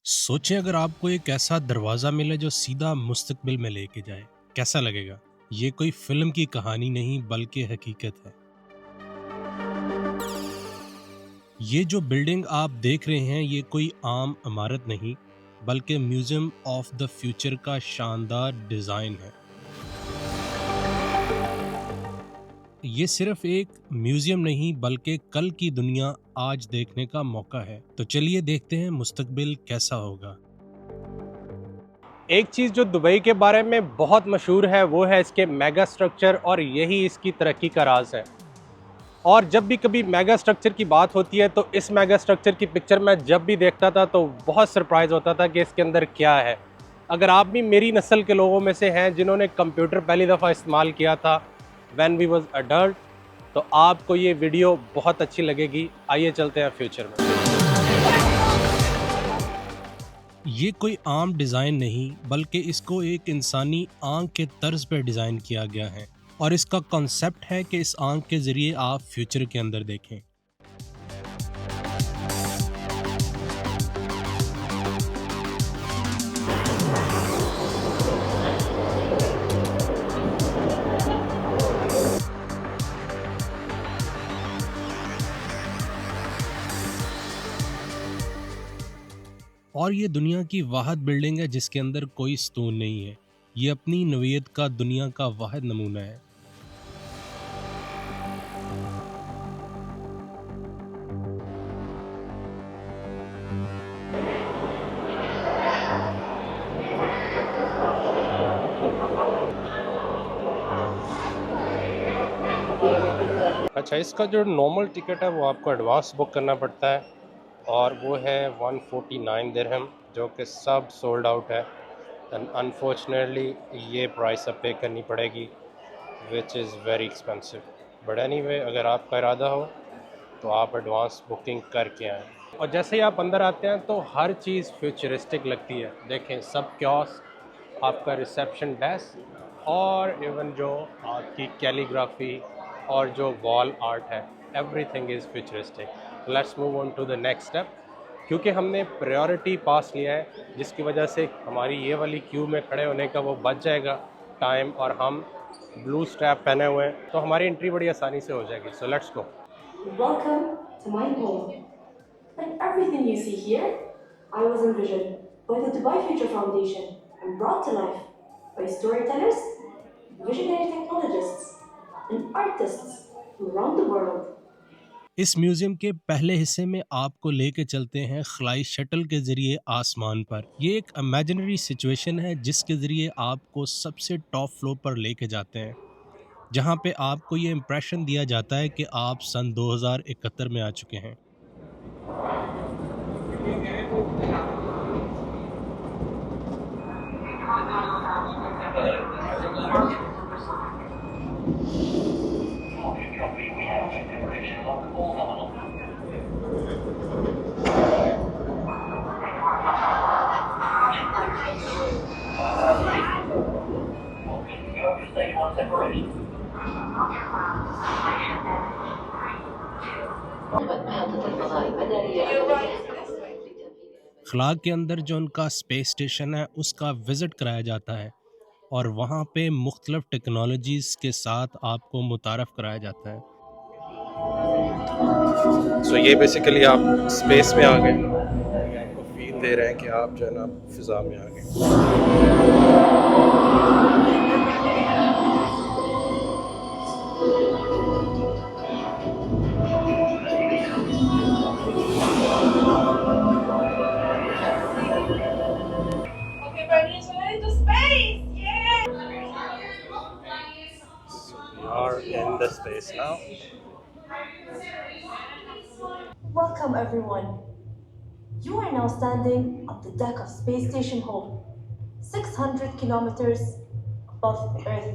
सोचें अगर आपको एक ऐसा दरवाज़ा मिले जो सीधा मुस्तकबिल में लेके जाए, कैसा लगेगा? ये कोई फ़िल्म की कहानी नहीं बल्कि हकीकत है। ये जो बिल्डिंग आप देख रहे हैं ये कोई आम इमारत नहीं, बल्कि म्यूज़ियम ऑफ द फ्यूचर का शानदार डिज़ाइन है। ये सिर्फ़ एक म्यूज़ियम नहीं बल्कि कल की दुनिया आज देखने का मौका है। तो चलिए देखते हैं मुस्तकबिल कैसा होगा। एक चीज़ जो दुबई के बारे में बहुत मशहूर है वो है इसके मेगा स्ट्रक्चर और यही इसकी तरक्की का राज है। और जब भी कभी मेगा स्ट्रक्चर की बात होती है तो इस मेगा स्ट्रक्चर की पिक्चर मैं जब भी देखता था तो बहुत सरप्राइज़ होता था कि इसके अंदर क्या है। अगर आप भी मेरी नस्ल के लोगों में से हैं जिन्होंने कंप्यूटर पहली दफ़ा इस्तेमाल किया था व्हेन वी वाज अडल्ट, तो आपको ये वीडियो बहुत अच्छी लगेगी। आइए चलते हैं फ्यूचर में। ये कोई आम डिज़ाइन नहीं बल्कि इसको एक इंसानी आँख के तर्ज पे डिज़ाइन किया गया है और इसका कॉन्सेप्ट है कि इस आँख के ज़रिए आप फ्यूचर के अंदर देखें। और ये दुनिया की वाहिद बिल्डिंग है जिसके अंदर कोई स्टोन नहीं है। ये अपनी नवीयत का दुनिया का वाहिद नमूना है। अच्छा, इसका जो नॉर्मल टिकट है वो आपको एडवांस बुक करना पड़ता है और वो है 149 दिरहम, जो कि सब सोल्ड आउट है। एंड अनफॉर्चुनेटली ये प्राइस अब पे करनी पड़ेगी, which is very expensive. But anyway, अगर आपका इरादा हो तो आप एडवांस बुकिंग करके आएँ। और जैसे ही आप अंदर आते हैं तो हर चीज़ फ्यूचरिस्टिक लगती है। देखें, सब कियोस्क, आपका रिसेप्शन डेस्क और इवन जो आपकी कैलीग्राफी और जो वॉल आर्ट है, everything is futuristic. Let's move on to the next step. क्योंकि हमने प्रायोरिटी पास लिया है जिसकी वजह से हमारी ये वाली क्यू में खड़े होने का वो बच जाएगा टाइम, और हम ब्लू स्ट्रैप पहने हुए हैं तो हमारी एंट्री बड़ी आसानी से हो जाएगी। So let's go. Welcome to my home. Like everything you see here, I was envisioned by the Dubai Future Foundation and brought to life by storytellers, visionary technologists, and artists from around the world. इस museum के पहले हिस्से में आपको लेके चलते हैं खलाई shuttle के ज़रिए आसमान पर। ये एक इमेजिनरी सिचुएशन है जिसके ज़रिए आपको सबसे टॉप फ्लोर पर लेके जाते हैं, जहाँ पे आपको ये इम्प्रेशन दिया जाता है कि आप सन 2071 में आ चुके हैं। खला के अंदर जो उनका स्पेस स्टेशन है उसका विज़िट कराया जाता है और वहाँ पे मुख्तलिफ टेक्नोलॉजीज़ के साथ आपको मुतारफ़ कराया जाता है। सो ये बेसिकली आप स्पेस में आ गए, आपको फील दे रहे हैं कि आप जो है ना फिज़ा में आ गए। Okay, Bernie, so ready to space! Yeah! So we are in the space now. Welcome, everyone. You are now standing on the deck of Space Station Home, 600 kilometers above Earth.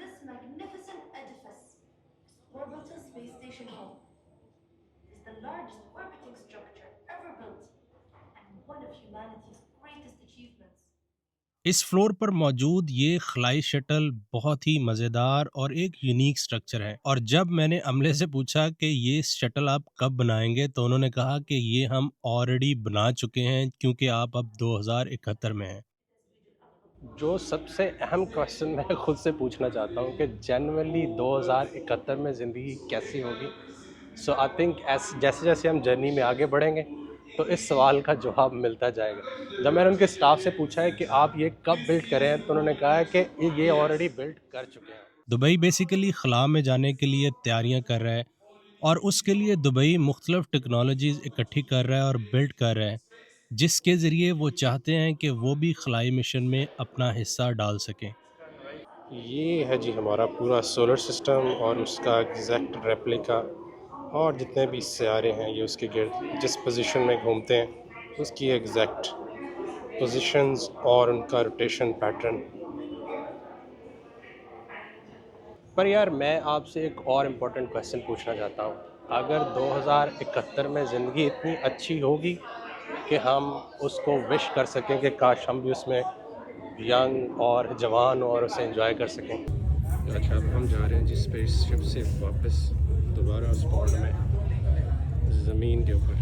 This magnificent edifice, Orbital Space Station Home, is the largest orbiting structure ever built and one of humanity's greatest achievements. इस floor पर मौजूद ये खलाई shuttle बहुत ही मज़ेदार और एक unique structure है, और जब मैंने अमले से पूछा कि ये शटल आप कब बनाएंगे, तो उन्होंने कहा कि ये हम ऑलरेडी बना चुके हैं क्योंकि आप अब 2071 में हैं। जो सबसे अहम क्वेश्चन मैं खुद से पूछना चाहता हूँ कि जेनुइनली 2071 में ज़िंदगी कैसी होगी। सो आई थिंक जैसे जैसे हम जर्नी में आगे बढ़ेंगे तो इस सवाल का जवाब मिलता जाएगा। जब मैंने उनके स्टाफ से पूछा है कि आप ये कब बिल्ड करें हैं, तो उन्होंने कहा है कि ये ऑलरेडी बिल्ड कर चुके हैं। दुबई बेसिकली खला में जाने के लिए तैयारियां कर रहा है, और उसके लिए दुबई मुख्तलिफ टेक्नोलॉजीज़ इकट्ठी कर रहा है और बिल्ड कर रहा है, जिसके ज़रिए वो चाहते हैं कि वो भी खलाई मिशन में अपना हिस्सा डाल सकें। ये है जी हमारा पूरा सोलर सिस्टम और उसका एग्जैक्ट रेप्लिका, और जितने भी सियारे हैं ये उसके गिर्द जिस पोजीशन में घूमते हैं उसकी एग्जैक्ट पोजीशंस और उनका रोटेशन पैटर्न। पर यार मैं आपसे एक और इम्पोर्टेंट क्वेश्चन पूछना चाहता हूँ। अगर 2071 में ज़िंदगी इतनी अच्छी होगी कि हम उसको विश कर सकें कि काश हम भी उसमें यंग और जवान और उसे एंजॉय कर सकें। अच्छा, अब हम जा रहे हैं जिस स्पेसशिप से वापस दोबारा स्पॉट में ज़मीन के ऊपर।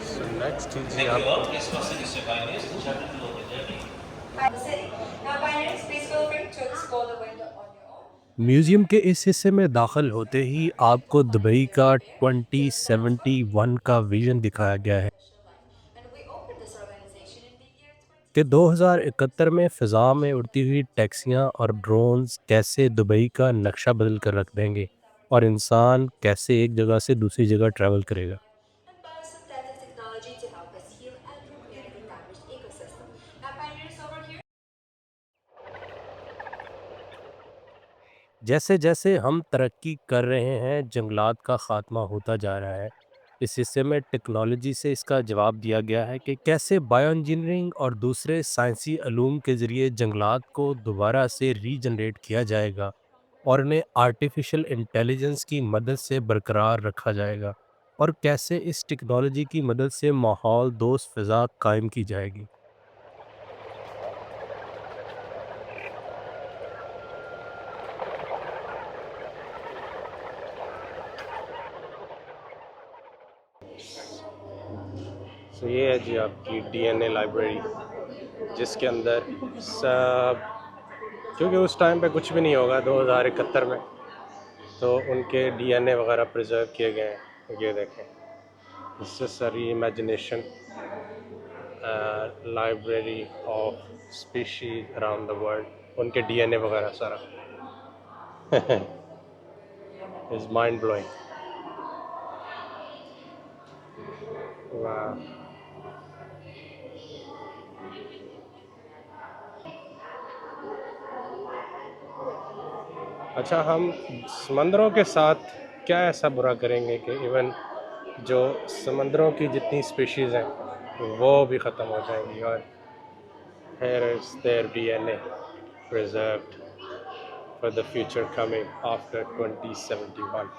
सो नेक्स्ट जी आपको म्यूज़ियम के इस हिस्से में दाखिल होते ही आपको दुबई का 2071 का विज़न दिखाया गया है कि 2071 में फ़िज़ा में उड़ती हुई टैक्सियाँ और ड्रोन्स कैसे दुबई का नक्शा बदल कर रख देंगे, और इंसान कैसे एक जगह से दूसरी जगह ट्रैवल करेगा। जैसे जैसे हम तरक्की कर रहे हैं, जंगलात का ख़ात्मा होता जा रहा है। इस हिस्से में टेक्नोलॉजी से इसका जवाब दिया गया है कि कैसे बायो इंजीनियरिंग और दूसरे साइंसी अलूम के ज़रिए जंगलात को दोबारा से रीजनरेट किया जाएगा और इन्हें आर्टिफिशियल इंटेलिजेंस की मदद से बरकरार रखा जाएगा, और कैसे इस टेक्नोलॉजी की मदद से माहौल दोस्त फ़िज़ा कायम की जाएगी। सो ये है जी आपकी डीएनए लाइब्रेरी, जिसके अंदर सब, क्योंकि उस टाइम पे कुछ भी नहीं होगा 2071 में, तो उनके डीएनए वगैरह प्रिजर्व किए गए हैं। ये देखें, इससे सारी imagination library of species around the world, उनके डीएनए वगैरह सारा इज माइंड ब्लोइंग। वाह। अच्छा, हम समंदरों के साथ क्या ऐसा बुरा करेंगे कि इवन जो समंदरों की जितनी स्पीशीज़ हैं वो भी ख़त्म हो जाएंगी, और here is their DNA preserved for the future coming after 2071.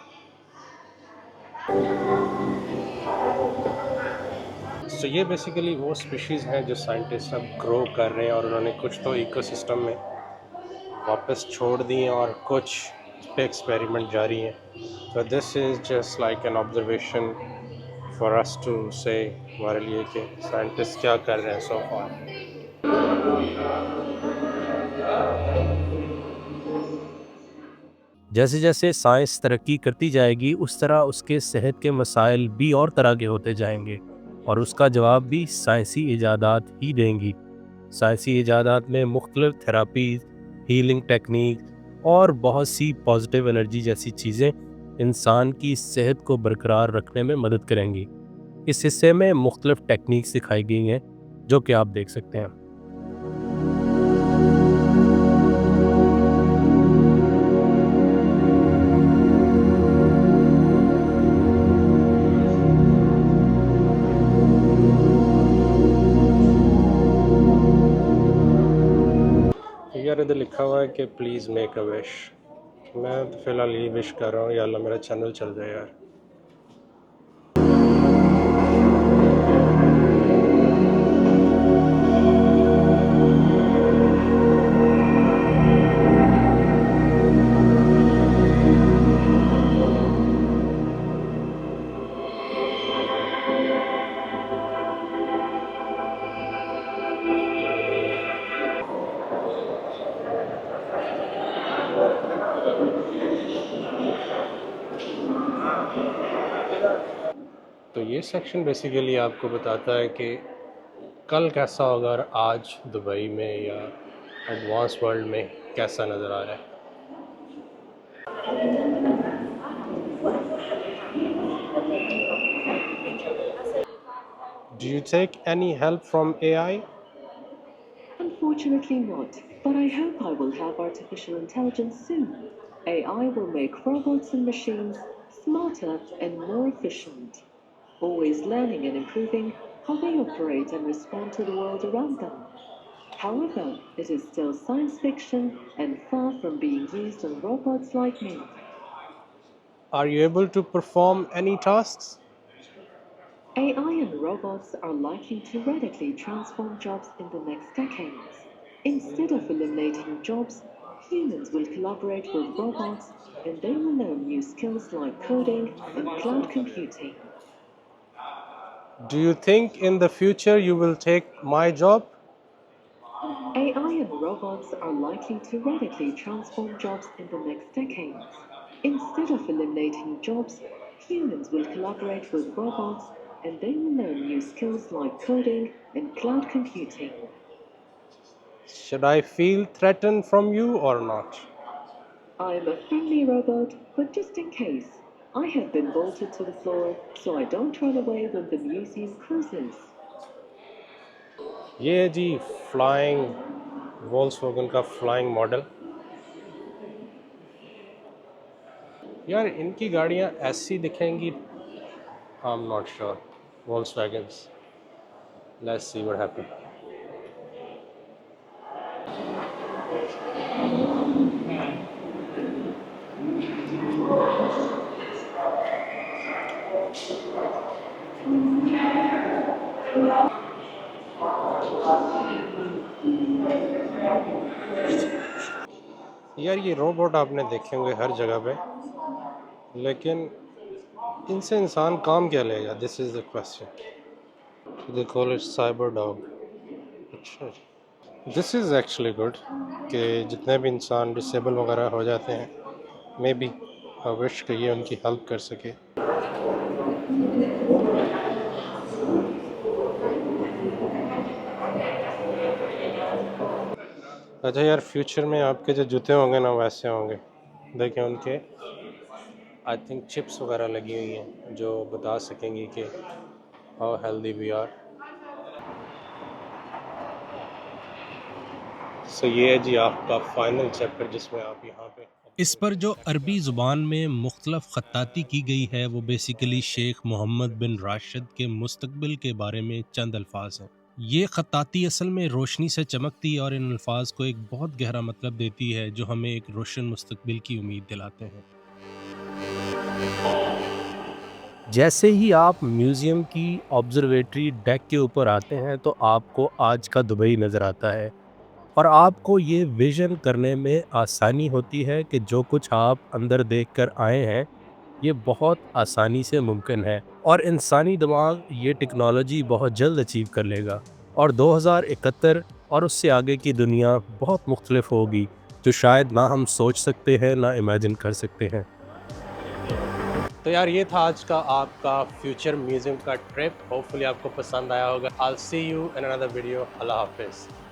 So ये बेसिकली वो स्पीशीज़ हैं जो साइंटिस्ट अब ग्रो कर रहे हैं, और उन्होंने कुछ तो इकोसिस्टम में वापस छोड़ दी हैं और कुछ पे एक्सपेरिमेंट जारी हैं। So this is just like an observation for us to say हमारे लिए कि साइंटिस्ट क्या कर रहे हैं so far. जैसे जैसे साइंस तरक्की करती जाएगी, उस तरह उसके सेहत के मसाइल भी और तरह के होते जाएंगे, और उसका जवाब भी साइंसी इजादात ही देंगी। साइंसी इजादात में मुख्तलिफ थेरापीज़, हीलिंग टेक्निक और बहुत सी पॉजिटिव एनर्जी जैसी चीज़ें इंसान की सेहत को बरकरार रखने में मदद करेंगी। इस हिस्से में मुख्तलिफ टेक्निक्स सिखाई गई हैं जो कि आप देख सकते हैं। यार इधर लिखा हुआ है कि प्लीज़ मेक अ विश। मैं तो फ़िलहाल ये विश कर रहा हूँ, या अल्लाह मेरा चैनल चल जाए यार। तो ये सेक्शन बेसिकली आपको बताता है कि कल कैसा होगा और आज दुबई में या एडवांस वर्ल्ड में कैसा नज़र आ रहा है। Do you take any help from AI? Unfortunately not, but I hope I will have artificial intelligence soon. AI will make robots and machines smarter and more efficient, always learning and improving how they operate and respond to the world around them. However, it is still science fiction and far from being used on robots like me. Are you able to perform any tasks? AI and robots are likely to radically transform jobs in the next decades. Instead of eliminating jobs, humans will collaborate with robots and they will learn new skills like coding and cloud computing. Do you think in the future you will take my job? AI and robots are likely to radically transform jobs in the next decades. Instead of eliminating jobs, humans will collaborate with robots and they will learn new skills like coding and cloud computing. Should I feel threatened from you or not? I'm a friendly robot, but just in case, I have been bolted to the floor so I don't run away when the museum closes. ये है जी flying Volkswagen का flying model. यार इनकी गाड़ियाँ ऐसी दिखेंगी, I am not sure. Volkswagens, let's see what happen. यार ये रोबोट आपने देखे होंगे हर जगह पे, लेकिन इनसे इंसान काम क्या लेगा? This is the question. They call it cyber dog. अच्छा, दिस इज़ एक्चुअली गुड कि जितने भी इंसान डिसेबल वगैरह हो जाते हैं, मे बी विश कि ये उनकी हेल्प कर सके। अच्छा यार, फ्यूचर में आपके जो जूते होंगे ना वैसे होंगे। देखें उनके आई थिंक चिप्स वगैरह लगी हुई हैं जो बता सकेंगी कि हाउ हेल्दी वी आर। सो ये है जी आपका फाइनल चैप्टर जिसमें आप यहाँ पे इस पर जो अरबी ज़ुबान में मुख्तलफ़ ख़त्ताती की गई है वो बेसिकली शेख मोहम्मद बिन राशिद के मुस्तक़बिल के बारे में चंद अल्फाज हैं। ये ख़त्ताती असल में रोशनी से चमकती है और इन अल्फाज को एक बहुत गहरा मतलब देती है जो हमें एक रोशन मुस्तक़बिल की उम्मीद दिलाते हैं। जैसे ही आप म्यूज़ियम की ऑब्ज़र्वेटरी डेक के ऊपर आते हैं तो आपको आज का दुबई नज़र आता है और आपको ये विज़न करने में आसानी होती है कि जो कुछ आप अंदर देखकर आए हैं ये बहुत आसानी से मुमकिन है और इंसानी दिमाग ये टेक्नोलॉजी बहुत जल्द अचीव कर लेगा और 2071 और उससे आगे की दुनिया बहुत मुख्तलिफ होगी जो शायद ना हम सोच सकते हैं ना इमेजिन कर सकते हैं। तो यार ये था आज का आपका फ्यूचर म्यूज़ियम का ट्रिप। होपफुली आपको पसंद आया होगा। I will see you in another video. अल्लाह हाफिज़।